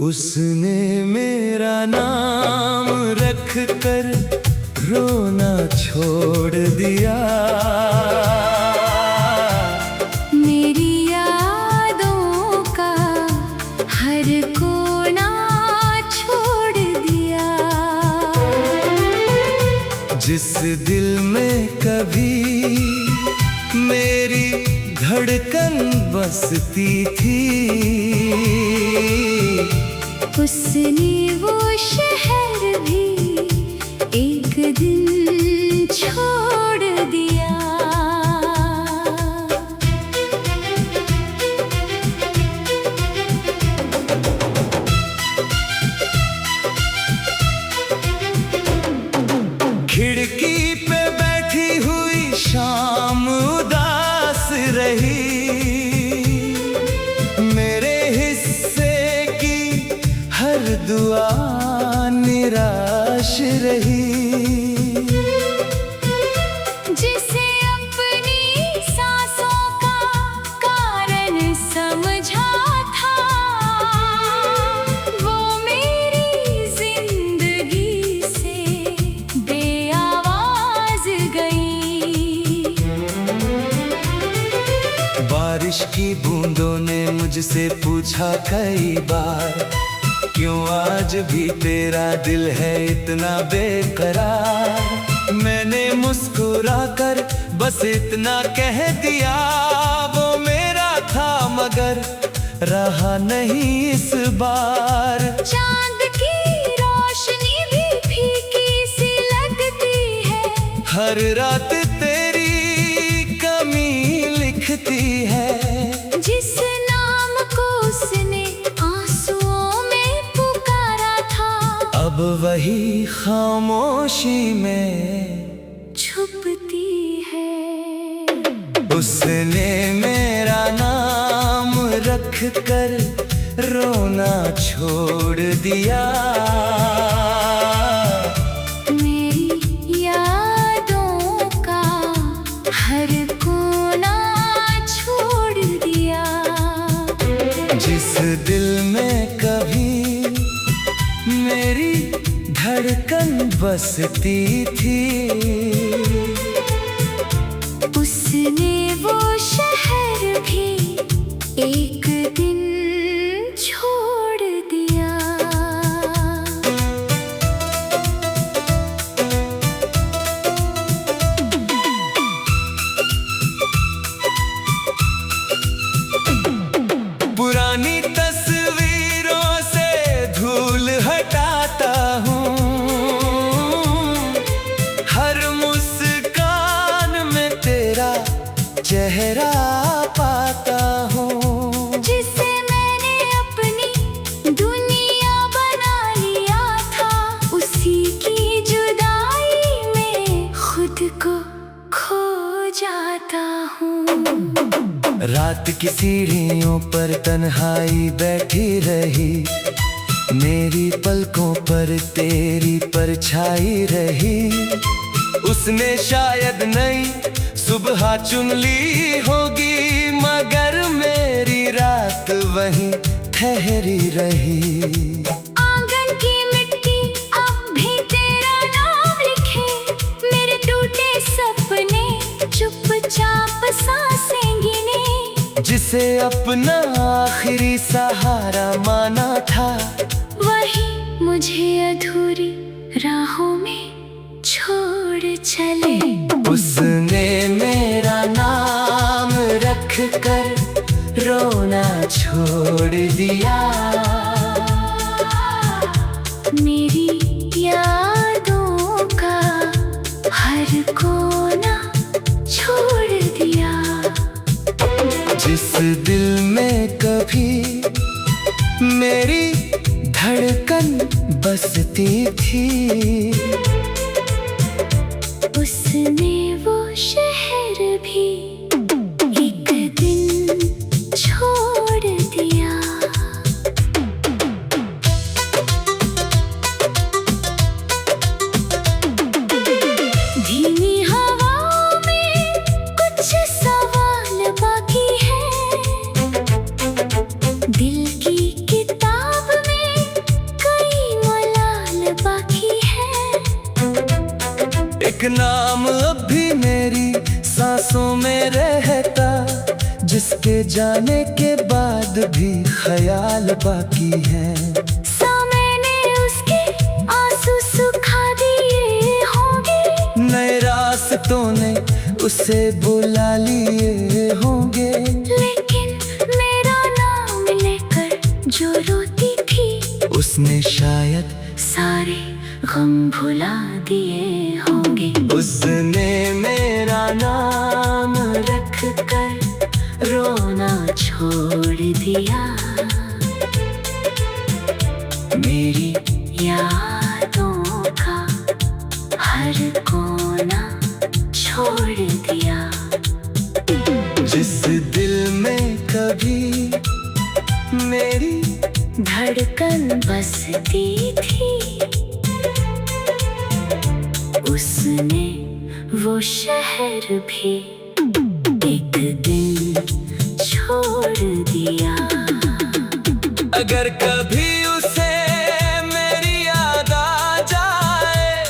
उसने मेरा नाम रख कर रोना छोड़ दिया। मेरी यादों का हर कोना छोड़ दिया। जिस दिल में कभी मेरी धड़कन बसती थी, उसने वो शहर भी एक दिन छोड़ दिया। खिड़की पे बैठी हुई शाम उदास रही, दुआ निराश रही। जिसे अपनी सांसों का कारण समझा था, वो मेरी जिंदगी से बेआवाज गई। बारिश की बूंदों ने मुझसे पूछा कई बार, क्यों आज भी तेरा दिल है इतना बेकरार। मैंने मुस्कुरा कर बस इतना कह दिया, वो मेरा था मगर रहा नहीं इस बार। चांद की रोशनी भी फीकी सी लगती है, हर रात तेरी कमी लिखती है। जिस नाम को उसने अब वही खामोशी में छुपती है। उसने मेरा नाम रख कर रोना छोड़ दिया। मेरी यादों का हर कोना छोड़ दिया। जिस दिल में कभी मेरी धड़कन बसती थी, उसने वो शहर भी एक दिन छोड़ दिया। पुरानी तस्वीरों से धूल हटाता हूँ, हर मुस्कान में तेरा चेहरा पाता हूँ। जिसे मैंने अपनी दुनिया बना लिया था, उसी की जुदाई में खुद को खो जाता हूँ। रात की सीढ़ियों पर तन्हाई बैठी रही, मेरी पलकों पर तेरी परछाई रही। उसने शायद नई सुबह चुन ली होगी, मगर मेरी रात वहीं ठहरी रही। आंगन की मिट्टी अब भी तेरा नाम लिखे, मेरे टूटे सपने चुपचाप सांसें गिने। जिसे अपना आखिरी सहारा माना था, वही मुझे अधूरी राहों में छोड़ चले। उसने मेरा नाम रख कर रोना छोड़ दिया। मेरी यादों का हर कोना छोड़ दिया। जिस दिल में कभी मेरी धड़कन बसती थी, उसने वो शहर भी एक दिन छोड़ दिया। धीमी हवाओं में कुछ जाने के बाद भी ख्याल बाकी है। समय ने उसके आंसू सुखा दिए होंगे, नए रास्तों ने उसे बुला लिए होंगे। लेकिन मेरा नाम लेकर जो रोती थी, उसने शायद सारे गम भुला दिए होंगे। उसने मेरा नाम रख कर रोना छोड़ दिया, मेरी यादों का हर कोना छोड़ दिया। जिस दिल में कभी मेरी धड़कन बसती थी, उसने वो शहर भी एक दिन छोड़ दिया। अगर कभी उसे मेरी याद आ जाए,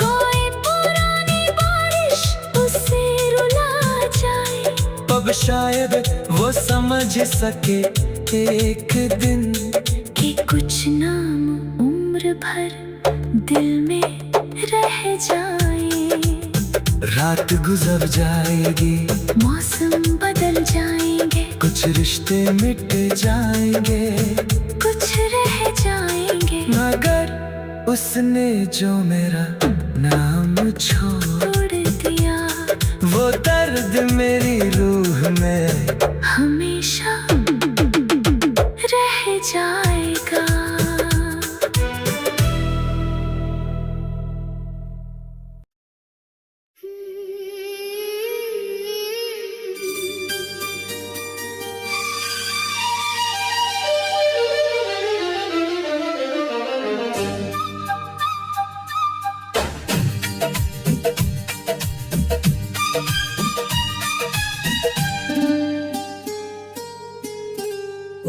कोई पुरानी बारिश उसे रुला जाए, अब शायद वो समझ सके एक दिन कि कुछ नाम उम्र भर दिल में रह जाए। रात गुजर जाएगी, मौसम बदल जाएंगे, कुछ रिश्ते मिट जाएंगे, कुछ रह जाएंगे, मगर उसने जो मेरा नाम छोड़ दिया, वो दर्द मेरी रूह में हमेशा रह जाएगा।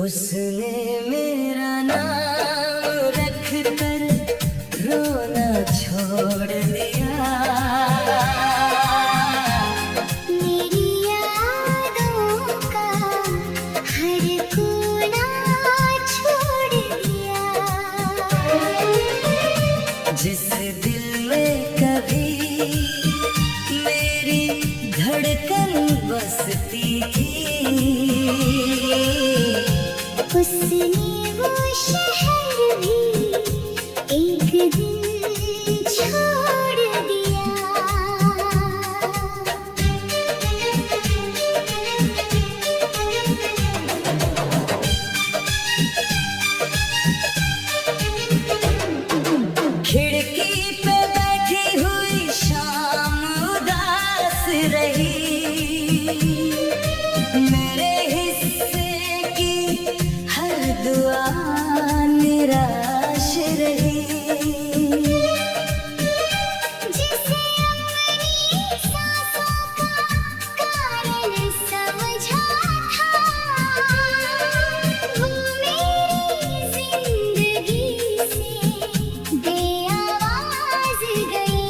उसने मेरा नाम रख कर रोना छोड़ दिया, मेरी यादों का हर कोना छोड़ दिया। जिस दिल में कभी मेरी धड़कन बसती थी, उसने वो शहर भी एक दिन छोड़ दिया। खिड़की पे बैठी हुई शाम उदास रही, मेरे हिस्से की हर दुआ निराश रही। जिसे अपनी सांसों का कारण समझा था, वो मेरी जिंदगी से बेआवाज गई।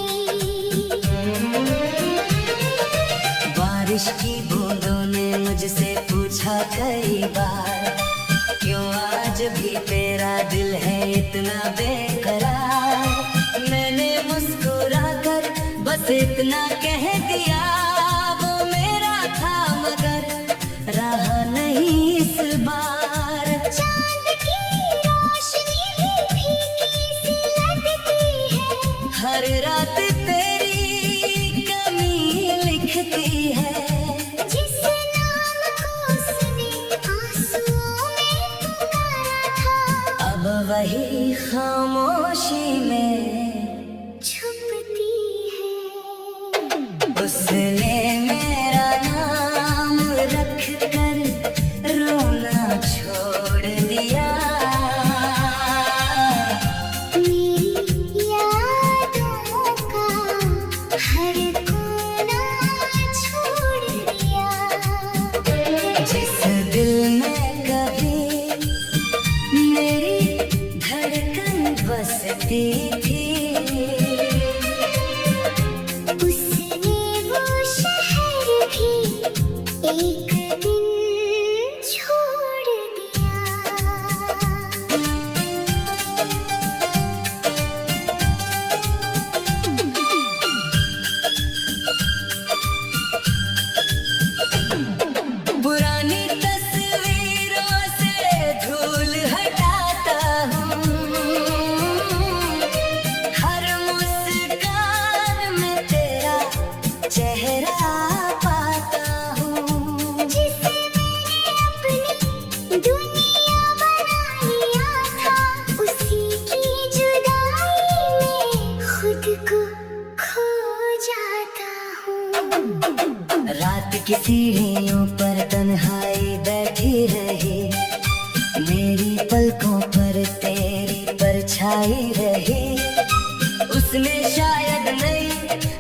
बारिश की बूंदों ने मुझसे पूछा कई बार, क्यों आज भी तेरा दिल है इतना बेकरार। मैंने मुस्कुरा कर बस इतना कह दिया, वो मेरा था मगर रहा नहीं इस बार। चांद की रोशनी भी फीकी सी लगती है, हर रात तेरी कमी लिखती है। जिस नाम को उसने आंसुओं में पुकारा था, अब वही खामोशी में छुपती है। उसने मेरा नाम रख कर रोना छोड़ दिया, मेरी यादों का हर कोना छोड़ दिया। जिस दिल में कभी मेरी धड़कन बसती थी, उसने वो शहर भी एक दिन रात की सीढ़ियों पर तन्हाई बैठी रही, मेरी पलकों पर तेरी परछाई रही। उसने शायद नई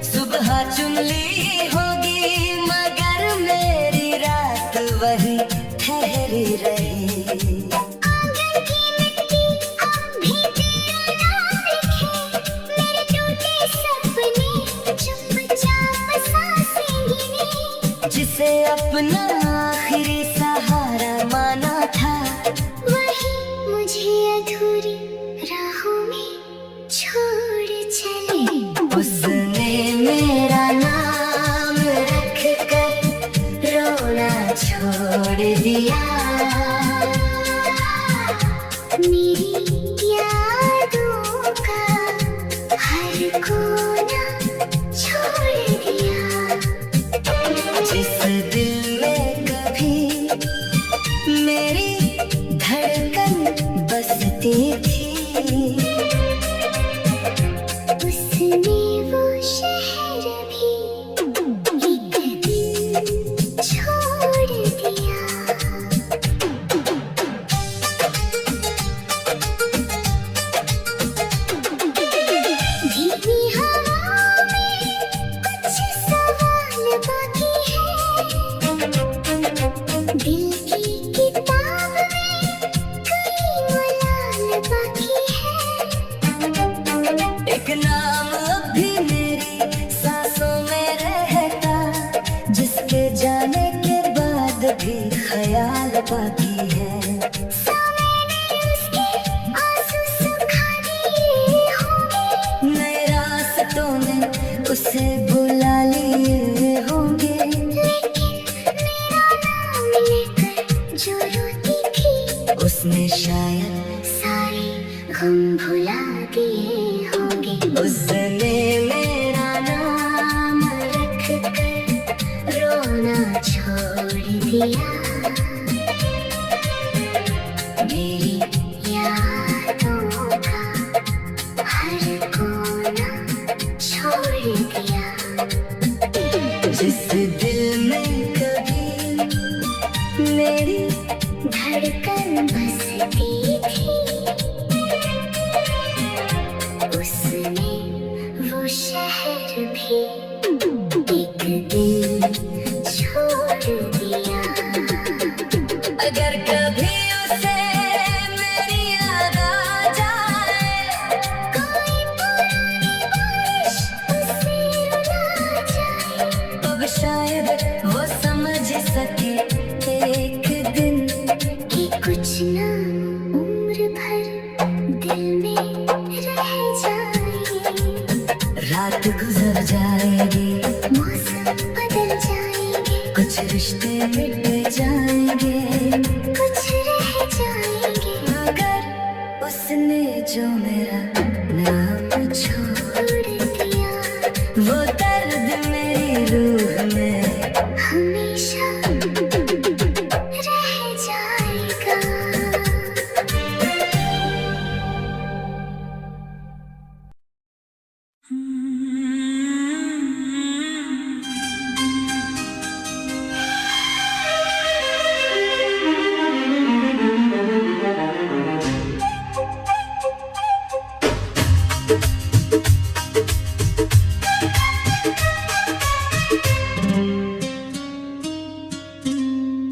सुबह चुन ली होगी, मगर मेरी रात वही ठहरी रही। आंगन की मिट्टी अब भी तेरा नाम लिखे, मेरे टूटे सपने चुपचाप सांसें गिने। जिसे अपना आखिरी सहारा माना था, वही मुझे अधूरी राहों में छोड़ चले। उसने मेरा नाम रख कर रोना छोड़ दिया, मेरी यादों का हर कोना छोड़ दिया। जिस दिल में कभी मेरी धड़कन बसती थी, उसने वो शहर भी एक दिन छोड़ दिया। धीमी हवा में कुछ सवाल बाकी है, दिल की किताब में कई मलाल बाकी है। एक नाम अब भी मेरी सांसों में रहता, जिसके जाने के बाद भी ख्याल बाकी है। उसके आंसू सुखा दिए होंगे, नए रास्तों ने उसे बुला लिए होंगे, लेकिन मेरा नाम लेकर जो रोती थी, उसने शायद सारे गम भुला दिए होंगे। उसने मेरा नाम रख कर रोना छोड़ दिया, मेरी यादों का हर कोना छोड़ दिया। जिस दिल में कभी मेरी धड़कन बसती थी, उसने वो शहर भी एक दिन छोड़ दिया। अगर कभी उसे मेरी याद आ जाए, कोई पुरानी बारिश उसे रुला जाए, तब शायद वो समझ सके एक दिन कि कुछ नाम उम्र भर दिल में रह जाएंगे। रात गुजर जाएगी, मौसम बदल जाएंगे, कुछ रिश्ते मिट जाएंगे, कुछ रह जाएंगे, मगर उसने जो मेरा नाम छोड़ दिया। वो दर्द मेरी रूह में हमेशा रह जाएगा।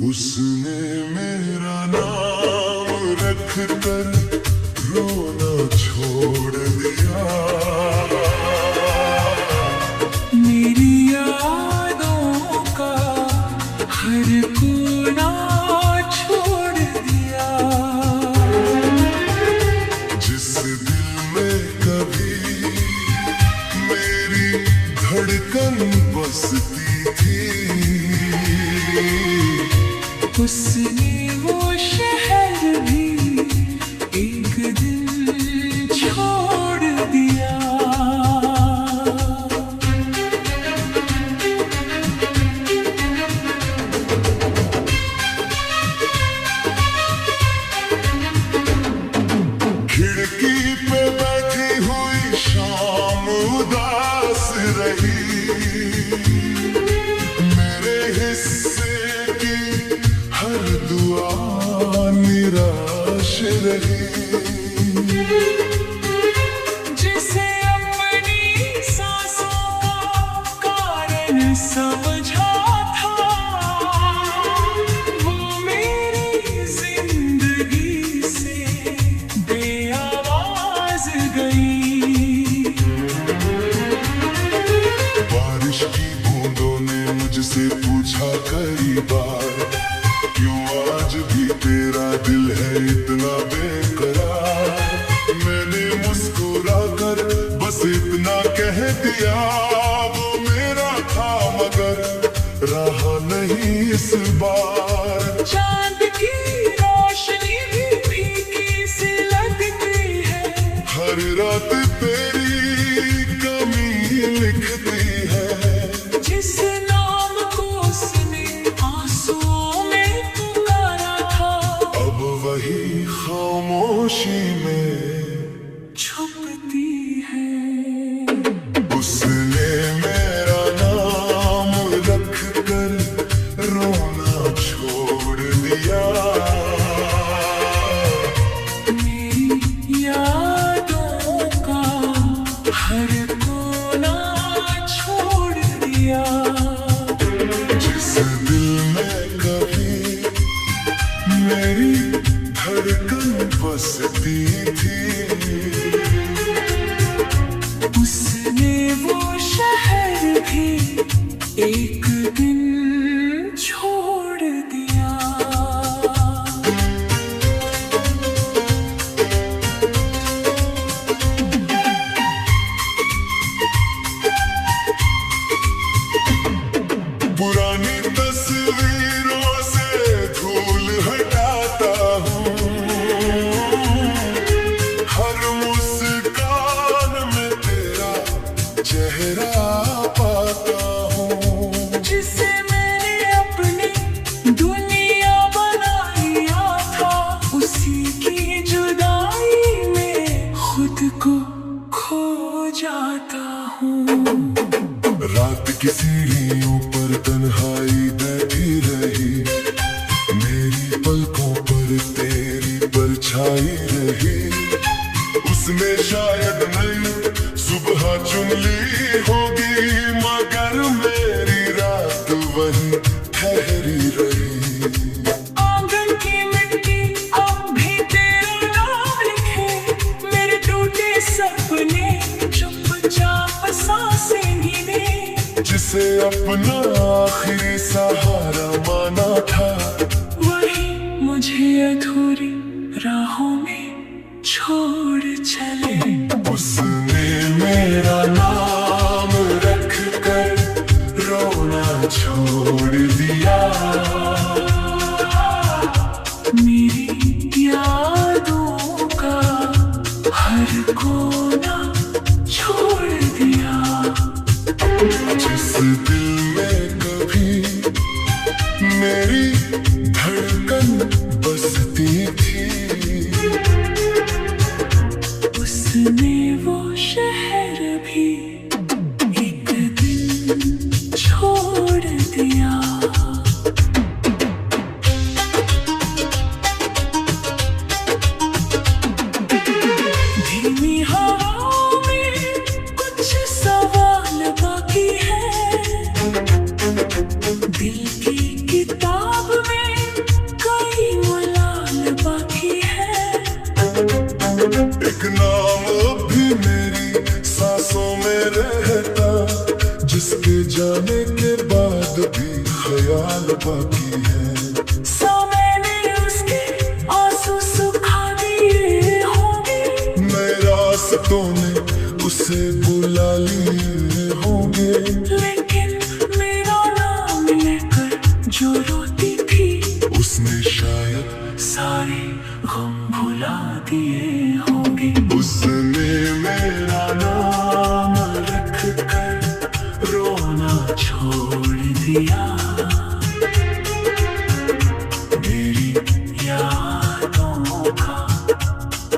उसने मेरा नाम रख कर रोना छोड़ दिया, मेरी यादों का हर कोना छोड़ दिया। जिस दिल में कभी मेरी धड़कन बसती थी, उसने वो शहर भी एक दिन छोड़ दिया। खिड़की पे बैठी हुई शाम उदास रही, रही, जिसे अपनी सांसों का कारण समझा था, वो मेरी जिंदगी से बेआवाज गई। बारिश की बूंदों ने मुझसे पूछा कई बार, क्यों आज भी तेरा दिल है इतना बेकरार। मैंने मुस्कुरा कर बस इतना कह दिया, वो मेरा था मगर रहा नहीं इस बार। चांद की रोशनी भी फीकी सी लगती है, हर रात तेरी कमी लिखती है, जिस नाम को उसने आंसुओं में पुकारा था, अब वही खामोशी में छुपती है। उसने मेरा नाम रख कर रोना छोड़ दिया, मेरी यादों का हर कोना छोड़ दिया। जिस दिल में कभी मेरी धड़कन बसती थी, उसने वो शहर भी एक दिन छोड़ दिया। पुरानी तस्वीरों से धूल हटाता हूँ, हर मुस्कान में तेरा चेहरा पाता हूँ। जिसे मैंने अपनी दुनिया बना लिया था, उसी की जुदाई में खुद को खो जाता हूँ। रात की सीढ़ियों पर तन्हाई बैठी रही, मेरी पलकों पर तेरी परछाई रही। उसने शायद नई सुबह चुन ली होगी, मगर मेरी रात वही ठहरी रही। आंगन की मिट्टी अब भी तेरा नाम लिखे, मेरे टूटे सपने चुपचाप सांसें गिने। जिसे अपना आखिरी सहारा माना था, वही मुझे अधूरी राहों में छोड़ चले। उसने मेरा नाम रख कर रोना छोड़ दिया, मेरी यादों का हर कोना छोड़ दिया। जिस दिल में कभी मेरी धड़कन बसती थी, उसने वो शहर भी एक दिन छोड़ दिया। धीमी हवाओं में कुछ सवाल बाकी है, दिल की किताब में कई मलाल बाकी है। एक नाम अब भी मेरी सांसों में रहता, जिसके जाने के बाद भी ख्याल बाकी है। मैंने उसके आंसू सुखा दिए होंगे, नए रास्तों ने उसे बुला लिए होंगे, लेकिन मेरा नाम लेकर जो रोती थी, उसने शायद सारे गम भुला दिए होंगे। उसने मेरा नाम रख कर रोना छोड़ दिया, मेरी यादों का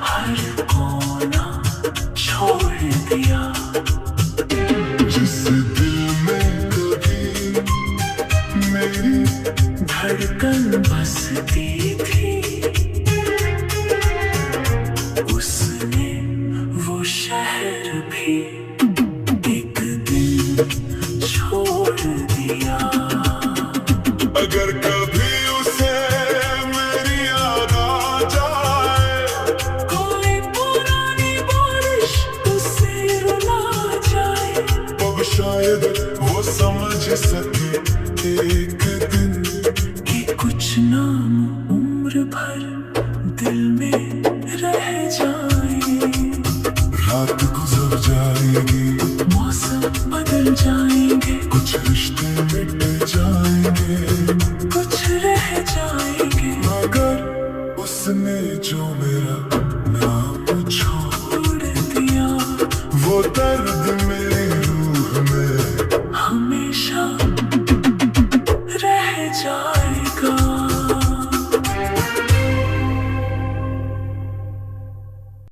हर कोना छोड़ दिया। जिस दिल में कभी मेरी धड़कन बसती थी, अगर कभी उसे मेरी याद आ जाए, कोई पुरानी बारिश उसे रुला जाए, तब शायद वो समझ सके एक दिन कि कुछ नाम उम्र भर दिल में रह जाए। रात गुजर जाएगी, मौसम बदल जाएंगे, कुछ रिश्ते मिट जाएंगे, कुछ रह जाएंगे, मगर उसने जो मेरा नाम छोड़ छोड़ दिया वो दर्द